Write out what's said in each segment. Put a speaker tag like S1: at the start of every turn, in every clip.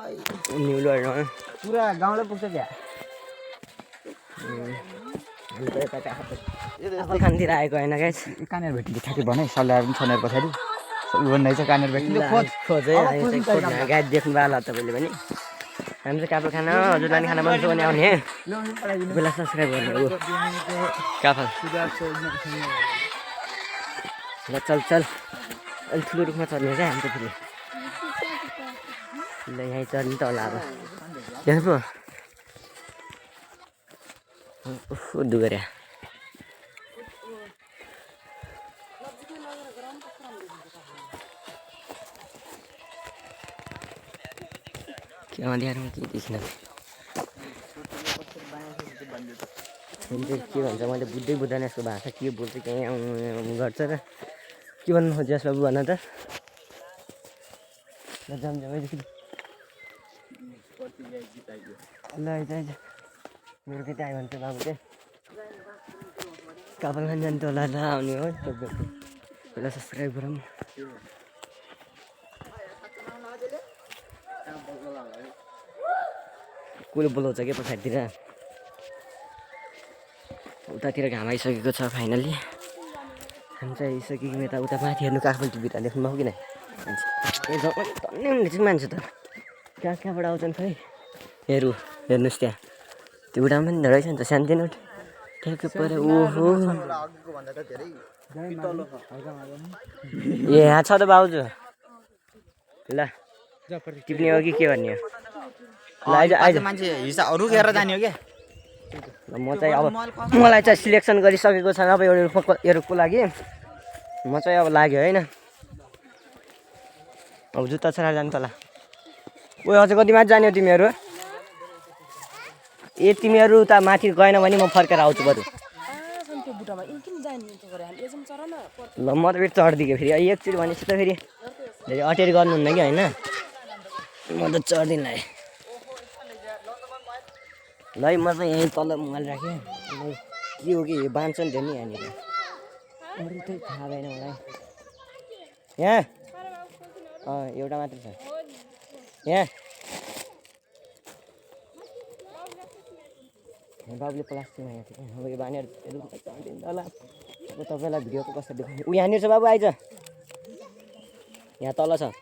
S1: न्युलोहरुमा
S2: पुरा गाउँले पुग्छ क्या
S1: हामी त यता काफल खानतिर आएको होइन गाइस
S2: कानेर भेटिन्छ ठ्याक्कै भने सल्लाएर पनि छनेर पछाडि भन्दै छ कानेर भेटिन्छ
S1: खोजै गाइड देख्नु होला तपाईँले पनि हामी चाहिँ काफल खाना हजुर लाने खाना मन छ भने आउने बेला सब्सक्राइब गर्नु काफल ल चल चल अलि ठुलो रुखमा चढ्ने क्या हामी त फेरि ल यहीँ चढ्नु त होला अब देख्नु पो डुगर्या के देखाउनु के देखिन के भन्छ मैले बुझ्दै बुझ्दैन यसको भाषा के बोल्छ कहीँ आउनु गर्छ र के भन्नु खोज्छ बाबु भन त ल जमजमैदेखि ल आइज मेरो केटा आयो भने चाहिँ बाबु चाहिँ काफल खान जानु त होला ल आउने हो पहिला सब्सक्राइब गरौँ कसले बोलाउँछ क्या पछाडितिर उतातिर घाम आइसकेको छ फाइनली हामी चाहिँ आइसक्यौँ यता उता माथि हेर्नु काफल टिभीमा देख्नु पाऊ किन धन्नै हुने चाहिँ मान्छे त कहाँ कहाँबाट आउँछन् खै हेर्नुहोस् त्यहाँ त्यो बुढामा पनि रहेछ नि त सानोतिनो ठ्याक्कै पऱ्यो ओहो ए यहाँ छ त भाउजू ल टिप्ने हो कि के गर्ने हो ल आइज
S2: मान्छे हिसाब अरू हेरेर जाने हो क्या
S1: म चाहिँ अब मलाई चाहिँ सिलेक्सन गरिसकेको छैन अब एउटा लागि म चाहिँ अब लाग्यो होइन अब जुत्ता छराएर जानु तल ओ अझ कति माथि जाने हो तिमीहरू ए तिमीहरू उता माथि गएन भने म फर्केर आउँछु बरु ल म त फेरि चढिदिएको फेरि एकचोटि भनेपछि त फेरि धेरै अटेर गर्नुहुन्न कि होइन म त चढ्दिनँ ल म चाहिँ यहीँ तल मोबाइल राखेँ के हो कि बाँध्छ नि त नि यहाँनिर अरू चाहिँ थाहा भएन मलाई यहाँ एउटा मात्र छ यहाँ बाबुले प्लास्टिकमा यहाँ थियो अब यो बानेर चढिदिनु होला अब तपाईँलाई भिडियोको कसरी देखाउने ऊ यहाँनिर छ बाबु आइज यहाँ तल छ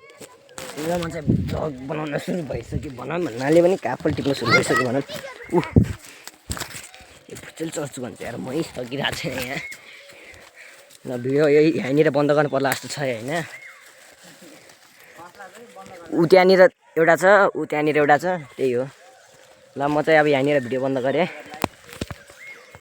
S1: र म चाहिँ भ्लग बनाउन सुरु भइसक्यो भनौँ भन्नाले पनि काफल टिप्न सुरु भइसक्यो भनौँ फुचेल चढ्छु भन्छ यार मै सकिरहेको छैन यहाँ ल भिडियो यही यहाँनिर बन्द गर्नु पर्ला जस्तो छ होइन ऊ त्यहाँनिर एउटा छ ऊ त्यहाँनिर एउटा छ त्यही हो ल म चाहिँ अब यहाँनिर भिडियो बन्द गरेँ